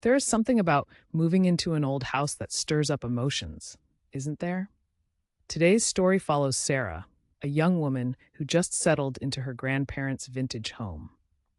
There is something about moving into an old house that stirs up emotions, isn't there? Today's story follows Sarah, a young woman who just settled into her grandparents' vintage home.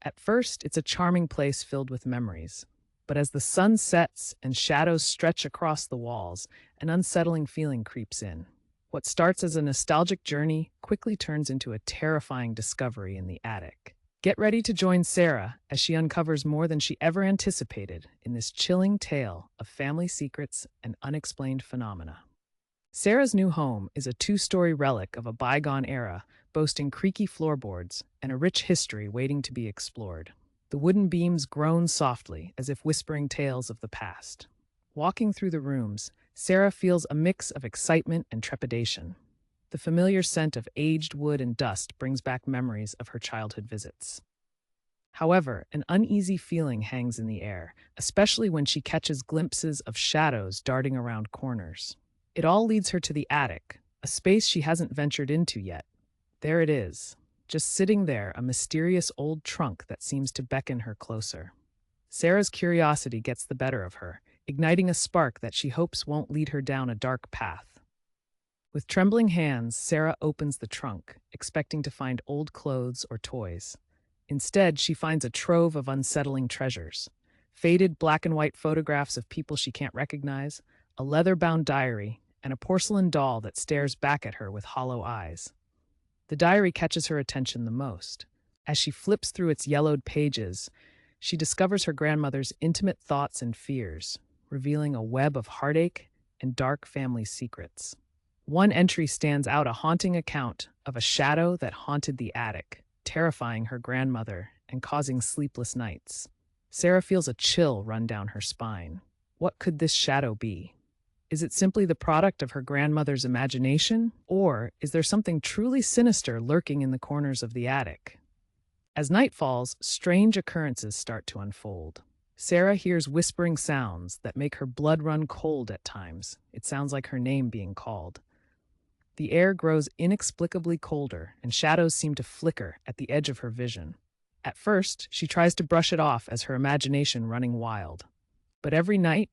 At first, it's a charming place filled with memories. But as the sun sets and shadows stretch across the walls, an unsettling feeling creeps in. What starts as a nostalgic journey quickly turns into a terrifying discovery in the attic. Get ready to join Sarah as she uncovers more than she ever anticipated in this chilling tale of family secrets and unexplained phenomena. Sarah's new home is a two-story relic of a bygone era, boasting creaky floorboards and a rich history waiting to be explored. The wooden beams groan softly, as if whispering tales of the past. Walking through the rooms, Sarah feels a mix of excitement and trepidation. The familiar scent of aged wood and dust brings back memories of her childhood visits. However, an uneasy feeling hangs in the air, especially when she catches glimpses of shadows darting around corners. It all leads her to the attic, a space she hasn't ventured into yet. There it is, just sitting there, a mysterious old trunk that seems to beckon her closer. Sarah's curiosity gets the better of her, igniting a spark that she hopes won't lead her down a dark path. With trembling hands, Sarah opens the trunk, expecting to find old clothes or toys. Instead, she finds a trove of unsettling treasures: faded black and white photographs of people she can't recognize, a leather-bound diary, and a porcelain doll that stares back at her with hollow eyes. The diary catches her attention the most. As she flips through its yellowed pages, she discovers her grandmother's intimate thoughts and fears, revealing a web of heartache and dark family secrets. One entry stands out, a haunting account of a shadow that haunted the attic, terrifying her grandmother and causing sleepless nights. Sarah feels a chill run down her spine. What could this shadow be? Is it simply the product of her grandmother's imagination, or is there something truly sinister lurking in the corners of the attic? As night falls, strange occurrences start to unfold. Sarah hears whispering sounds that make her blood run cold at times. It sounds like her name being called. The air grows inexplicably colder, and shadows seem to flicker at the edge of her vision. At first, she tries to brush it off as her imagination running wild. But every night,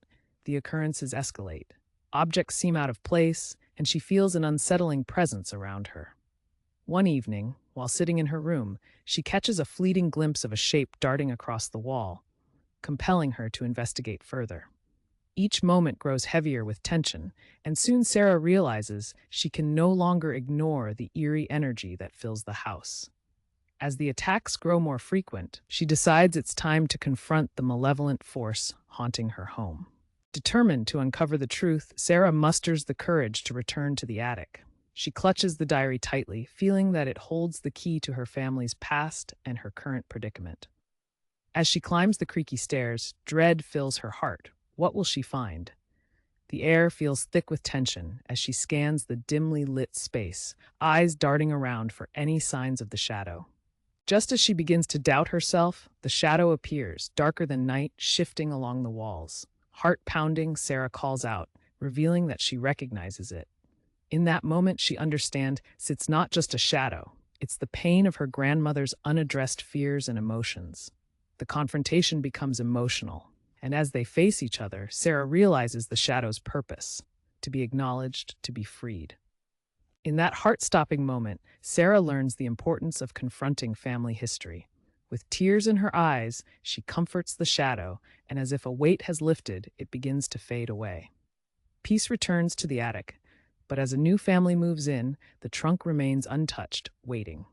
the occurrences escalate. Objects seem out of place, and she feels an unsettling presence around her. One evening, while sitting in her room, she catches a fleeting glimpse of a shape darting across the wall, compelling her to investigate further. Each moment grows heavier with tension, and soon Sarah realizes she can no longer ignore the eerie energy that fills the house. As the attacks grow more frequent, she decides it's time to confront the malevolent force haunting her home. Determined to uncover the truth, Sarah musters the courage to return to the attic. She clutches the diary tightly, feeling that it holds the key to her family's past and her current predicament. As she climbs the creaky stairs, dread fills her heart. What will she find? The air feels thick with tension as she scans the dimly lit space, eyes darting around for any signs of the shadow. Just as she begins to doubt herself, the shadow appears, darker than night, shifting along the walls. Heart pounding, Sarah calls out, revealing that she recognizes it. In that moment, she understands it's not just a shadow, it's the pain of her grandmother's unaddressed fears and emotions. The confrontation becomes emotional, and as they face each other, Sarah realizes the shadow's purpose: to be acknowledged, to be freed. In that heart-stopping moment, Sarah learns the importance of confronting family history. With tears in her eyes, she comforts the shadow, and as if a weight has lifted, it begins to fade away. Peace returns to the attic, but as a new family moves in, the trunk remains untouched, waiting.